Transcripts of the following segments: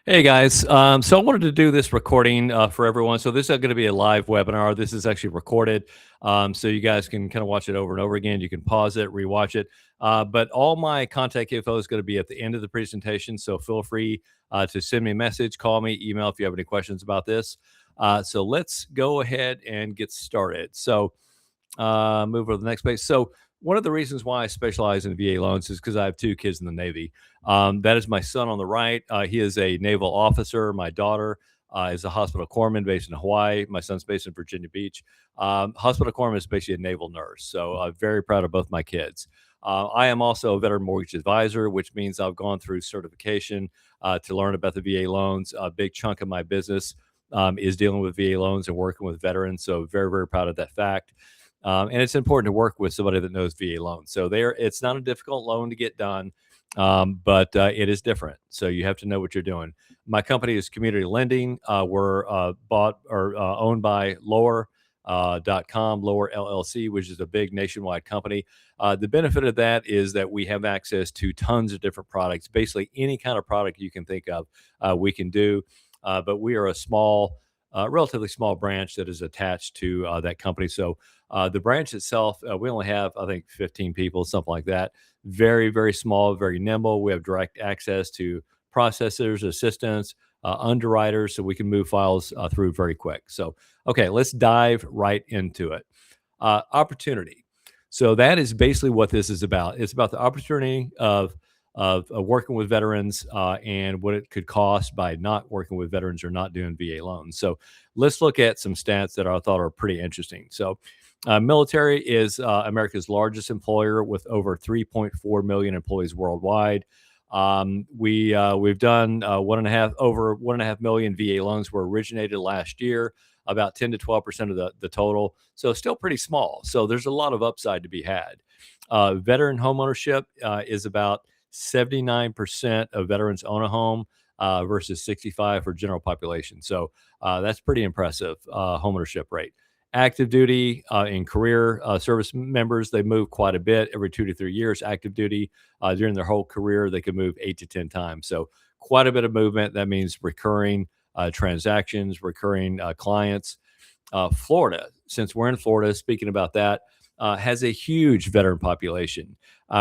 Hey guys, so I wanted to do this recording for everyone. So this is going to be a live webinar. This is actually recorded, so you guys can kind of watch it over and over again. You can pause it, rewatch it. But all my contact info is going to be at the end of the presentation. So feel free to send me a message, call me, email if you have any questions about this. So let's go ahead and get started. So move over to the next page. So one of the reasons why I specialize in VA loans is because I have two kids in the Navy. That is my son on the right. He is a naval officer. My daughter is a hospital corpsman based in Hawaii. My son's based in Virginia Beach. Hospital corpsman is basically a naval nurse. So I'm very proud of both my kids. I am also a veteran mortgage advisor, which means I've gone through certification to learn about the VA loans. A big chunk of my business is dealing with VA loans and working with veterans. So very, very proud of that fact. And it's important to work with somebody that knows VA loans. So it's not a difficult loan to get done, but it is different. So you have to know what you're doing. My company is Community Lending. We're bought or owned by Lower.com, Lower LLC, which is a big nationwide company. The benefit of that is that we have access to tons of different products. Basically, any kind of product you can think of, we can do. But we are a relatively small branch that is attached to that company. So the branch itself, we only have, I think, 15 people, something like that. Very, very small, very nimble. We have direct access to processors, assistants, underwriters, so we can move files through very quick. So, okay, let's dive right into it. Opportunity. So that is basically what this is about. It's about the opportunity of working with veterans and what it could cost by not working with veterans or not doing VA loans. So let's look at some stats that I thought are pretty interesting. So military is America's largest employer with over 3.4 million employees worldwide. We've done over 1.5 million VA loans were originated last year, about 10 to 12% of the total. So still pretty small. So there's a lot of upside to be had. Veteran homeownership is about 79% of veterans own a home versus 65 for general population. So that's pretty impressive homeownership rate. Active duty and career service members, they move quite a bit every 2 to 3 years. Active duty during their whole career, they can move 8 to 10 times. So quite a bit of movement. That means recurring transactions, recurring clients. Florida, since we're in Florida, speaking about that, has a huge veteran population.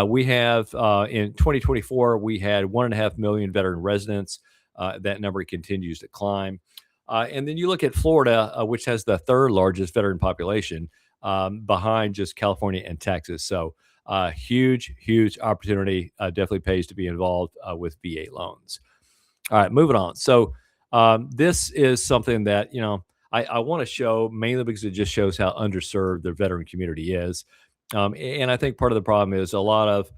We have in 2024, we had 1.5 million veteran residents. That number continues to climb. And then you look at Florida, which has the third largest veteran population behind just California and Texas. So huge, huge opportunity. Definitely pays to be involved with VA loans. All right, moving on. So this is something that, I want to show mainly because it just shows how underserved the veteran community is. And I think part of the problem is a lot of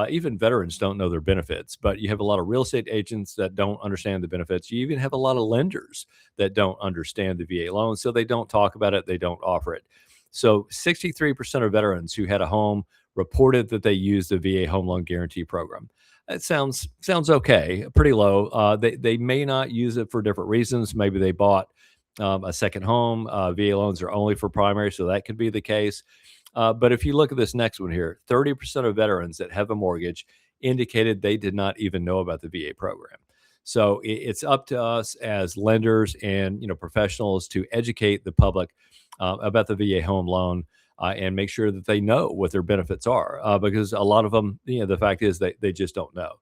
even veterans don't know their benefits, but you have a lot of real estate agents that don't understand the benefits. You even have a lot of lenders that don't understand the VA loan. So they don't talk about it, they don't offer it. So 63% of veterans who had a home reported that they used the VA home loan guarantee program. It sounds okay, pretty low. They may not use it for different reasons. Maybe they bought a second home. VA loans are only for primary, so that could be the case. But if you look at this next one here, 30% of veterans that have a mortgage indicated they did not even know about the VA program. So it's up to us as lenders and professionals to educate the public about the VA home loan and make sure that they know what their benefits are because a lot of them, the fact is they just don't know.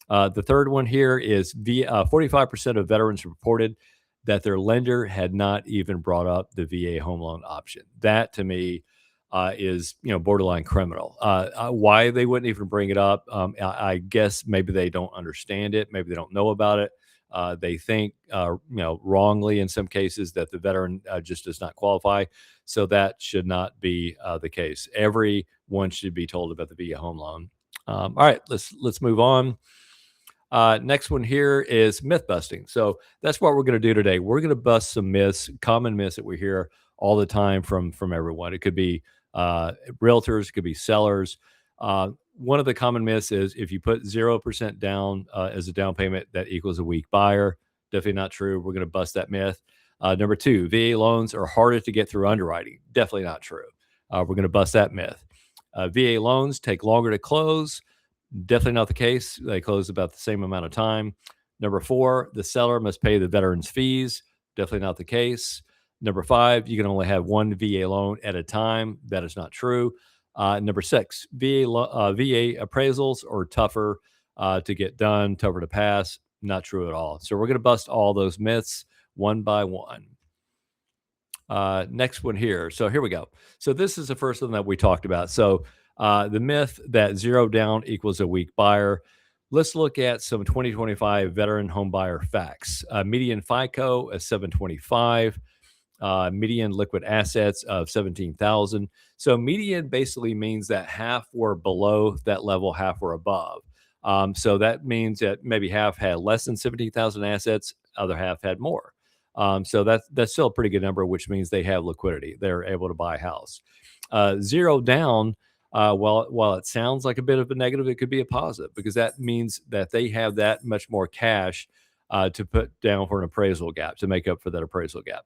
The third one here is 45% of veterans reported that their lender had not even brought up the VA home loan option. That to me is borderline criminal. Why they wouldn't even bring it up? I guess maybe they don't understand it. Maybe they don't know about it. They think wrongly in some cases that the veteran just does not qualify. So that should not be the case. Everyone should be told about the VA home loan. All right, let's move on. Next one here is myth busting. So that's what we're going to do today. We're going to bust some myths, common myths that we hear all the time from everyone. It could be realtors, it could be sellers. One of the common myths is if you put 0% down as a down payment, that equals a weak buyer. Definitely not true. We're going to bust that myth. Number two, VA loans are harder to get through underwriting. Definitely not true. We're going to bust that myth. VA loans take longer to close. Definitely not the case. They close about the same amount of time. Number four, the seller must pay the veteran's fees. Definitely not the case. Number five, you can only have one VA loan at a time. That is not true. Number six, VA appraisals are tougher to get done, tougher to pass. Not true at all. So we're going to bust all those myths one by one. Next one here. So here we go. So this is the first one that we talked about. So the myth that zero down equals a weak buyer. Let's look at some 2025 veteran home buyer facts. Median FICO is 725. Median liquid assets of 17,000. So median basically means that half were below that level, half were above. So that means that maybe half had less than 17,000 assets, other half had more. So that's still a pretty good number, which means they have liquidity. They're able to buy a house. Zero down, while it sounds like a bit of a negative, it could be a positive because that means that they have that much more cash to put down for an appraisal gap to make up for that appraisal gap.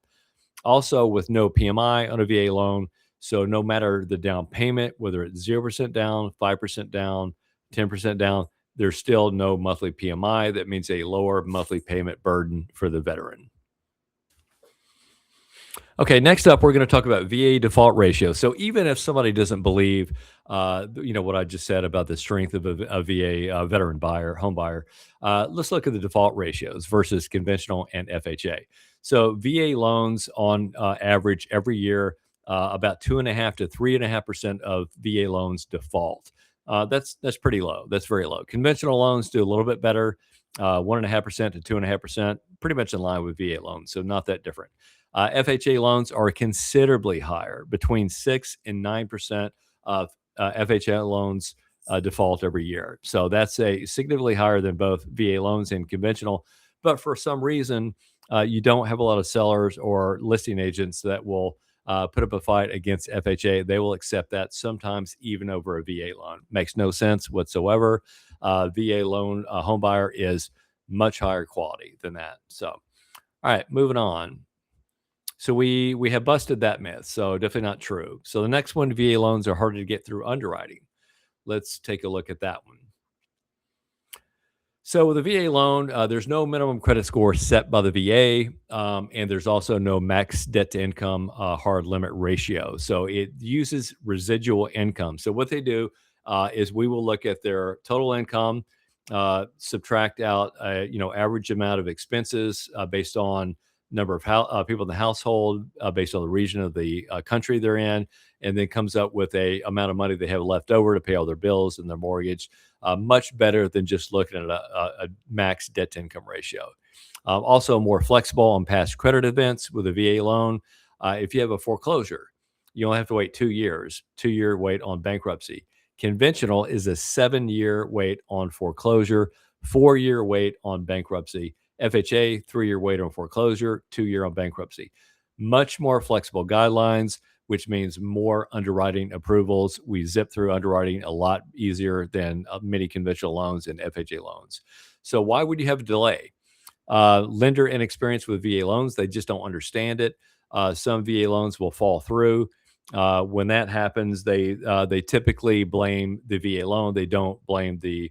Also, with no PMI on a VA loan, so no matter the down payment, whether it's 0% down, 5% down, 10% down, there's still no monthly PMI. That means a lower monthly payment burden for the veteran. Okay, next up, we're going to talk about VA default ratio. So even if somebody doesn't believe, what I just said about the strength of a VA veteran buyer, home buyer, let's look at the default ratios versus conventional and FHA. So VA loans on average every year, about 2.5 to 3.5% of VA loans default. That's pretty low. That's very low. Conventional loans do a little bit better, 1.5% to 2.5%, pretty much in line with VA loans. So not that different. FHA loans are considerably higher, between 6 and 9% of FHA loans default every year. So that's a significantly higher than both VA loans and conventional. But for some reason, you don't have a lot of sellers or listing agents that will put up a fight against FHA. They will accept that sometimes even over a VA loan. Makes no sense whatsoever. VA loan home buyer is much higher quality than that. So, all right, moving on. So we have busted that myth. So definitely not true. So the next one, VA loans are harder to get through underwriting. Let's take a look at that one. So with a VA loan, there's no minimum credit score set by the VA, and there's also no max debt to income hard limit ratio. So it uses residual income. So what they do is we will look at their total income, subtract out average amount of expenses based on number of people in the household, based on the region of the country they're in, and then comes up with a amount of money they have left over to pay all their bills and their mortgage. Much better than just looking at a max debt to income ratio. Also more flexible on past credit events with a VA loan. If you have a foreclosure, you only have to wait 2 years, 2-year wait on bankruptcy. Conventional is a 7-year wait on foreclosure, 4-year wait on bankruptcy. FHA, 3-year wait on foreclosure, 2-year on bankruptcy. Much more flexible guidelines, which means more underwriting approvals. We zip through underwriting a lot easier than many conventional loans and FHA loans. So why would you have a delay? Lender inexperience with VA loans, they just don't understand it. Some VA loans will fall through. When that happens, they typically blame the VA loan. They don't blame they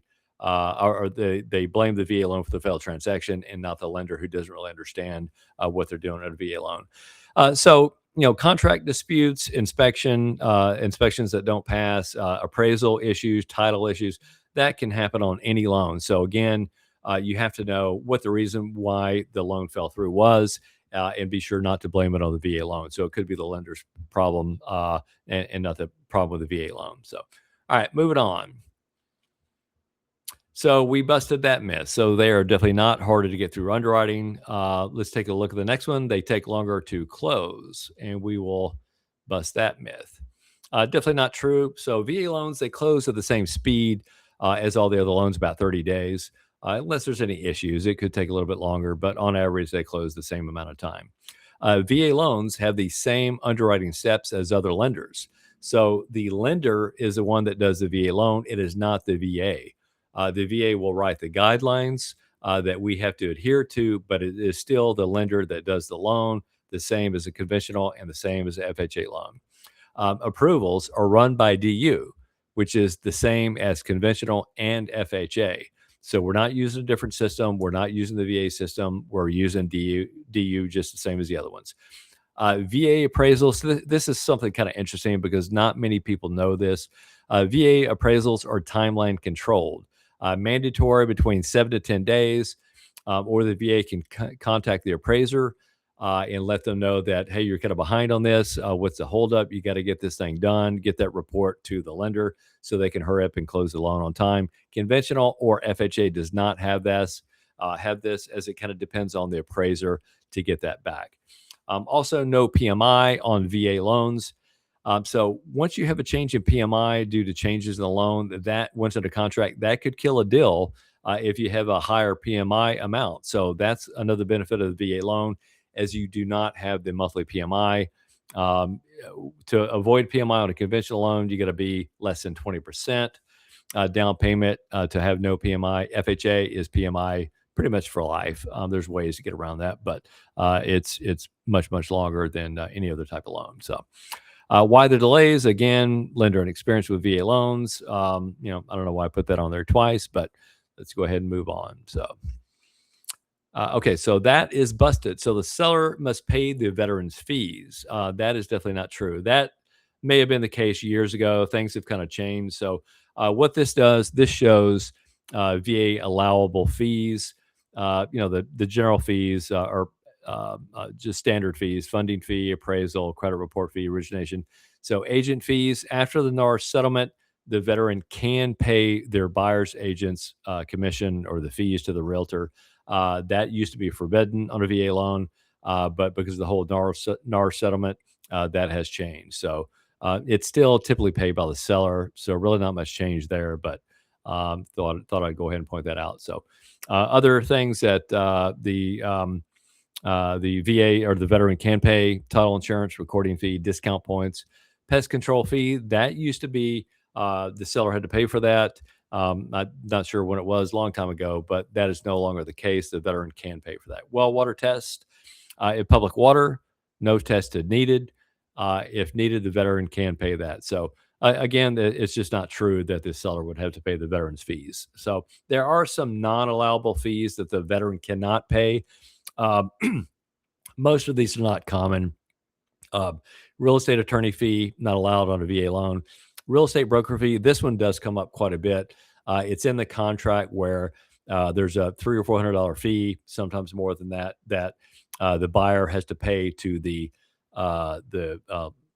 blame the VA loan for the failed transaction and not the lender who doesn't really understand what they're doing at a VA loan. So contract disputes, inspections that don't pass, appraisal issues, title issues, that can happen on any loan. So again, you have to know what the reason why the loan fell through was, and be sure not to blame it on the VA loan. So it could be the lender's problem and not the problem with the VA loan. So, all right, moving on. So we busted that myth. So they are definitely not harder to get through underwriting. Let's take a look at the next one. They take longer to close, and we will bust that myth. Definitely not true. So VA loans, they close at the same speed as all the other loans, about 30 days. Unless there's any issues, it could take a little bit longer, but on average, they close the same amount of time. VA loans have the same underwriting steps as other lenders. So the lender is the one that does the VA loan. It is not the VA. The VA will write the guidelines that we have to adhere to, but it is still the lender that does the loan, the same as a conventional and the same as an FHA loan. Approvals are run by DU, which is the same as conventional and FHA. So we're not using a different system. We're not using the VA system. We're using DU just the same as the other ones. VA appraisals. This is something kind of interesting because not many people know this. VA appraisals are timeline controlled, mandatory between 7 to 10 days, or the VA can contact the appraiser and let them know that, hey, you're kind of behind on this. What's the holdup? You got to get this thing done, get that report to the lender so they can hurry up and close the loan on time. Conventional or FHA does not have this, as it kind of depends on the appraiser to get that back. Also, no PMI on VA loans. So once you have a change in PMI due to changes in the loan, that once under contract, that could kill a deal if you have a higher PMI amount. So that's another benefit of the VA loan, as you do not have the monthly PMI. Um, to avoid PMI on a conventional loan, you got to be less than 20% down payment to have no PMI. FHA is PMI pretty much for life. There's ways to get around that, but it's much longer than any other type of loan. So why the delays? Again, lender and experience with VA loans. I don't know why I put that on there twice, but let's go ahead and move on. So, okay, so that is busted. So the seller must pay the veteran's fees. That is definitely not true. That may have been the case years ago. Things have kind of changed. So, what this does, this shows VA allowable fees. The general fees are just standard fees: funding fee, appraisal, credit report fee, origination. So, agent fees after the NAR settlement, the veteran can pay their buyer's agent's commission or the fees to the realtor. That used to be forbidden on a VA loan, but because of the whole NAR settlement, that has changed. So it's still typically paid by the seller. So really not much change there, but thought I'd go ahead and point that out. So other things that the VA or the veteran can pay: title insurance, recording fee, discount points, pest control fee. That used to be the seller had to pay for that. I'm not sure when it was, a long time ago, but that is no longer the case. The veteran can pay for that. Well water test in public water, no test is needed. If needed, the veteran can pay that. So again, it's just not true that the seller would have to pay the veteran's fees. So there are some non-allowable fees that the veteran cannot pay. Um, most of these are not common. Um, Real estate attorney fee, not allowed on a VA loan. Real estate broker fee, this one does come up quite a bit. It's in the contract where there's a $300 or $400 fee, sometimes more than that, that the buyer has to pay to the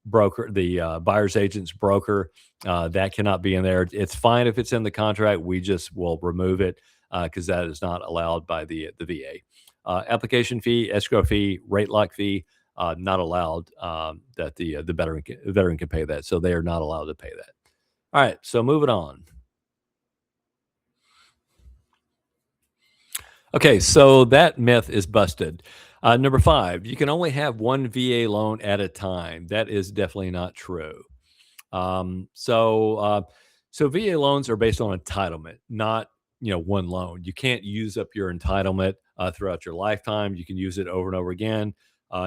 broker, the buyer's agent's broker. That cannot be in there. It's fine if it's in the contract. We just will remove it because that is not allowed by the VA. Application fee, escrow fee, rate lock fee, not allowed. That the veteran can pay that, so they are not allowed to pay that. All right, so moving on. Okay, so that myth is busted. Number 5, you can only have one VA loan at a time. That is definitely not true. Um, so, uh, so VA loans are based on entitlement, not one loan. You can't use up your entitlement throughout your lifetime. You can use it over and over again.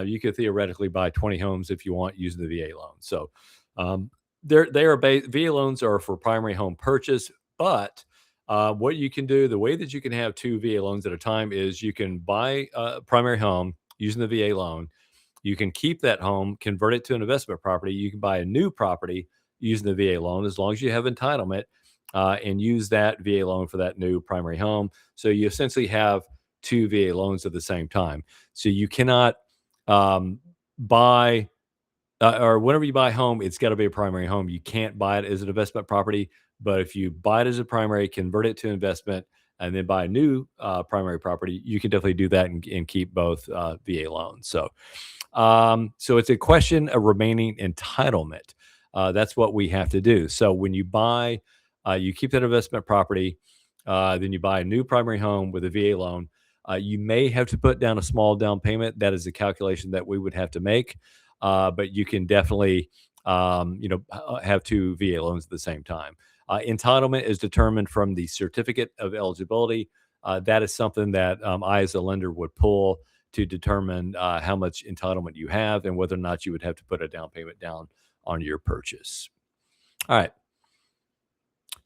You could theoretically buy 20 homes if you want using the VA loan. So, um, VA loans are for primary home purchase, but what you can do, the way that you can have two VA loans at a time is you can buy a primary home using the VA loan. You can keep that home, convert it to an investment property. You can buy a new property using the VA loan as long as you have entitlement and use that VA loan for that new primary home. So you essentially have two VA loans at the same time. So you cannot buy or whenever you buy a home, it's got to be a primary home. You can't buy it as an investment property. But if you buy it as a primary, convert it to investment, and then buy a new primary property, you can definitely do that and keep both VA loans. So it's a question of remaining entitlement. That's what we have to do. So when you buy, you keep that investment property, then you buy a new primary home with a VA loan. You may have to put down a small down payment. That is a calculation that we would have to make. But you can definitely, have two VA loans at the same time. Entitlement is determined from the certificate of eligibility. That is something that I, as a lender, would pull to determine how much entitlement you have and whether or not you would have to put a down payment down on your purchase. All right.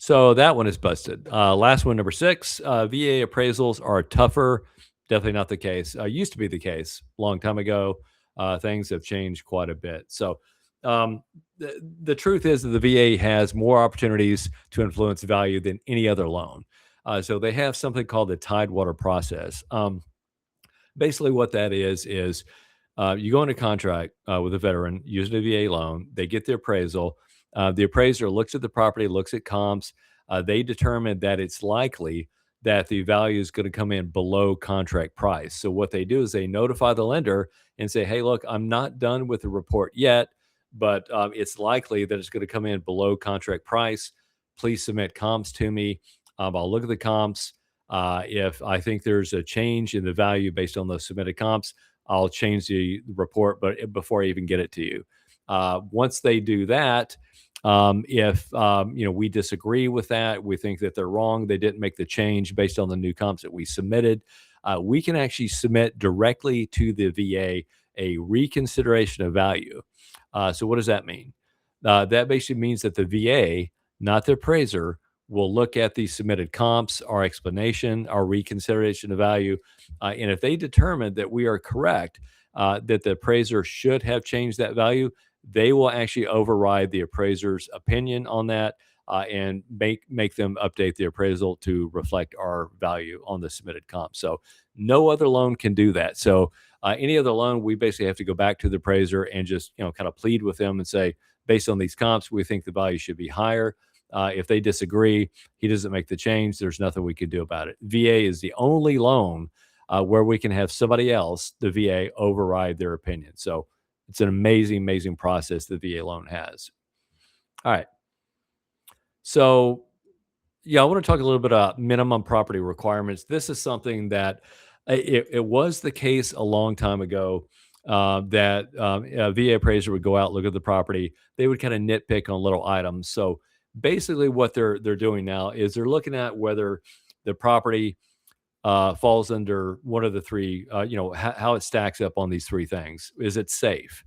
So that one is busted. Last one, number six. VA appraisals are tougher. Definitely not the case. Used to be the case a long time ago. Things have changed quite a bit. So um, the truth is that the VA has more opportunities to influence value than any other loan. So they have something called the Tidewater process. Basically, what that is you go into contract with a veteran using a VA loan. They get the appraisal. The appraiser looks at the property, looks at comps. They determine that it's likely that the value is going to come in below contract price. So what they do is they notify the lender and say, "Hey, look, I'm not done with the report yet, but it's likely that it's going to come in below contract price. Please submit comps to me. I'll look at the comps. If I think there's a change in the value based on those submitted comps, I'll change the report, but before I even get it to you. Once they do that, if we disagree with that, we think that they're wrong, they didn't make the change based on the new comps that we submitted. We can actually submit directly to the VA a reconsideration of value. So what does that mean? That basically means that the VA, not the appraiser, will look at the submitted comps, our explanation, our reconsideration of value, and if they determine that we are correct, that the appraiser should have changed that value, they will actually override the appraiser's opinion on that and make them update the appraisal to reflect our value on the submitted comp. So no other loan can do that. So any other loan, we basically have to go back to the appraiser and just kind of plead with them and say, based on these comps, we think the value should be higher. If they disagree, he doesn't make the change. There's nothing we can do about it. VA is the only loan where we can have somebody else, the VA, override their opinion. So it's an amazing, amazing process the VA loan has. All right. So, yeah, I want to talk a little bit about minimum property requirements. This is something that it was the case a long time ago that a VA appraiser would go out, look at the property. They would kind of nitpick on little items. So basically, what they're doing now is they're looking at whether the property falls under one of the three, how it stacks up on these three things. Is it safe?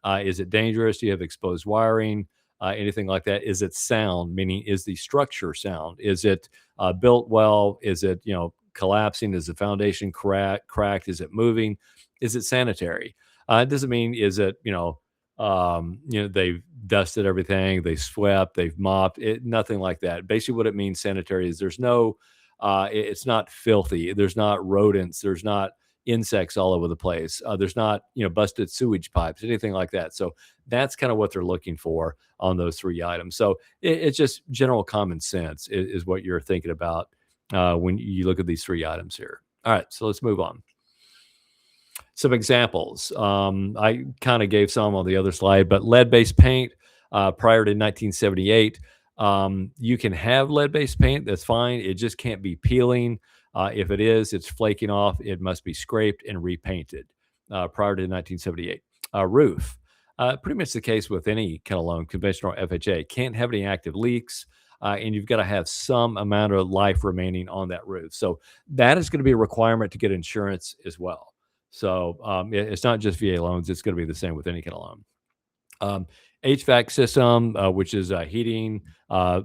Is it dangerous? Do you have exposed wiring? Anything like that? Is it sound? Meaning, is the structure sound? Is it built well? Is it, collapsing? Is the foundation cracked? Is it moving? Is it sanitary? It doesn't mean, is it, they've dusted everything, they swept, they've mopped it, nothing like that. Basically, what it means sanitary is there's no it's not filthy. There's not rodents. There's not insects all over the place. There's not busted sewage pipes, anything like that. So that's kind of what they're looking for on those three items. So it's just general common sense is what you're thinking about when you look at these three items here. All right, so let's move on. Some examples. I kind of gave some on the other slide, but lead-based paint prior to 1978. You can have lead-based paint. That's fine. It just can't be peeling. If it is, it's flaking off. It must be scraped and repainted prior to 1978. Roof. Pretty much the case with any kind of loan, conventional or FHA. Can't have any active leaks. And you've got to have some amount of life remaining on that roof. So that is going to be a requirement to get insurance as well. So it's not just VA loans. It's going to be the same with any kind of loan. HVAC system, which is heating, I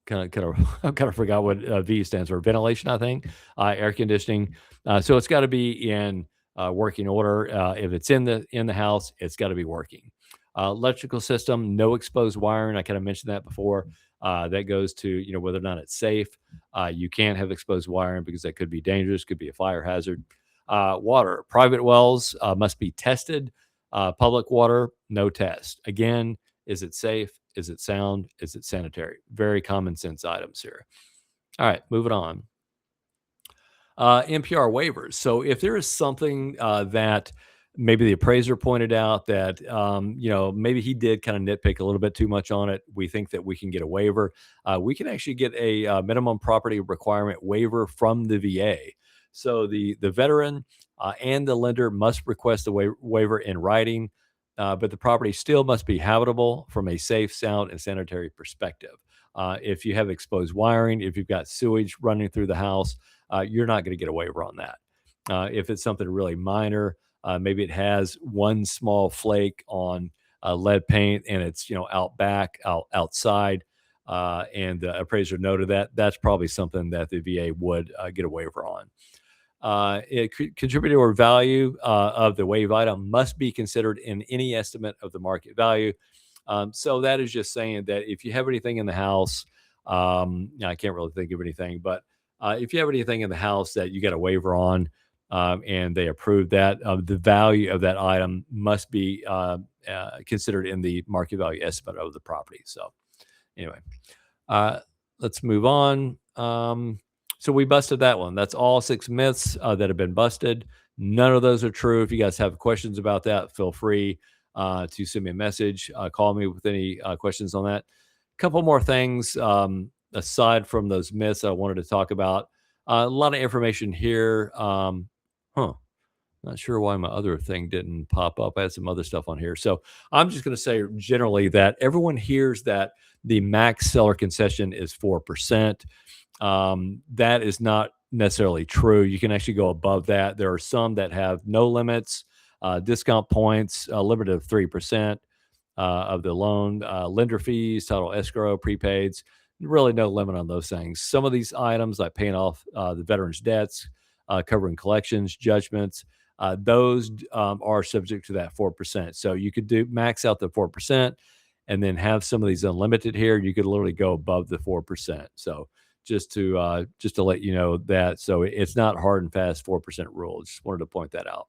kind of forgot what V stands for. Ventilation, I think, air conditioning. So it's got to be in working order. If it's in the house, it's got to be working. Electrical system, no exposed wiring. I kind of mentioned that before. That goes to whether or not it's safe. You can't have exposed wiring because that could be dangerous. Could be a fire hazard. Water, private wells must be tested. Public water, no test. Again, is it safe? Is it sound? Is it sanitary? Very common sense items here. All right, moving on. NPR waivers. So if there is something that maybe the appraiser pointed out that maybe he did kind of nitpick a little bit too much on it, we think that we can get a waiver. We can actually get a minimum property requirement waiver from the VA. So the veteran and the lender must request a waiver in writing, but the property still must be habitable from a safe, sound, and sanitary perspective. If you have exposed wiring, if you've got sewage running through the house, you're not going to get a waiver on that. If it's something really minor, maybe it has one small flake on lead paint and it's out back, outside. and the appraiser noted that, that's probably something that the VA would get a waiver on. Contributor value of the wave item must be considered in any estimate of the market value. So that is just saying that if you have anything in the house, I can't really think of anything, but if you have anything in the house that you get a waiver on, and they approve that, the value of that item must be considered in the market value estimate of the property. So anyway, uh, let's move on. So we busted that one. That's all 6 myths that have been busted. None of those are true. If you guys have questions about that, feel free to send me a message, call me with any questions on that. Couple more things aside from those myths I wanted to talk about. A lot of information here. Huh. Not sure why my other thing didn't pop up. I had some other stuff on here. So I'm just going to say generally that everyone hears that the max seller concession is 4%. That is not necessarily true. You can actually go above that. There are some that have no limits, discount points, limited of 3% of the loan, lender fees, title escrow, prepaids. Really, no limit on those things. Some of these items, like paying off the veterans' debts, covering collections, judgments, those are subject to that 4%. So you could do max out the 4%, and then have some of these unlimited here. You could literally go above the 4%. So just to let you know that, so it's not hard and fast 4% rule. Just wanted to point that out.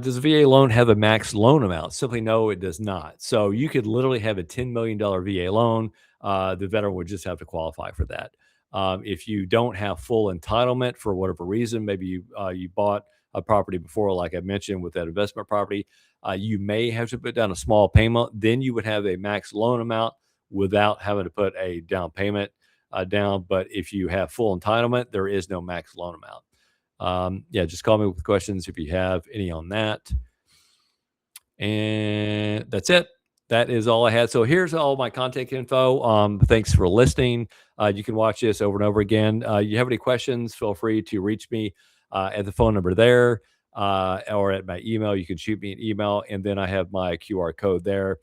Does a VA loan have a max loan amount? Simply no, it does not. So you could literally have a $10 million VA loan. The veteran would just have to qualify for that. If you don't have full entitlement for whatever reason, maybe you bought a property before, like I mentioned with that investment property, you may have to put down a small payment. Then you would have a max loan amount without having to put a down payment down. But if you have full entitlement, there is no max loan amount. Yeah, just call me with questions if you have any on that. And that's it. That is all I had. So here's all my contact info. Thanks for listening. You can watch this over and over again. You have any questions, feel free to reach me at the phone number there, or at my email. You can shoot me an email, and then I have my QR code there,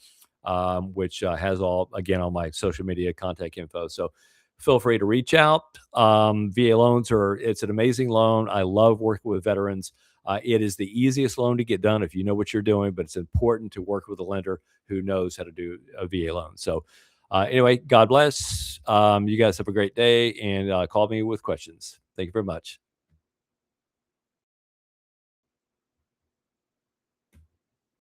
which has all my social media contact info. So feel free to reach out. VA loans it's an amazing loan. I love working with veterans. It is the easiest loan to get done if you know what you're doing, but it's important to work with a lender who knows how to do a VA loan. So anyway, God bless. You guys have a great day, and call me with questions. Thank you very much.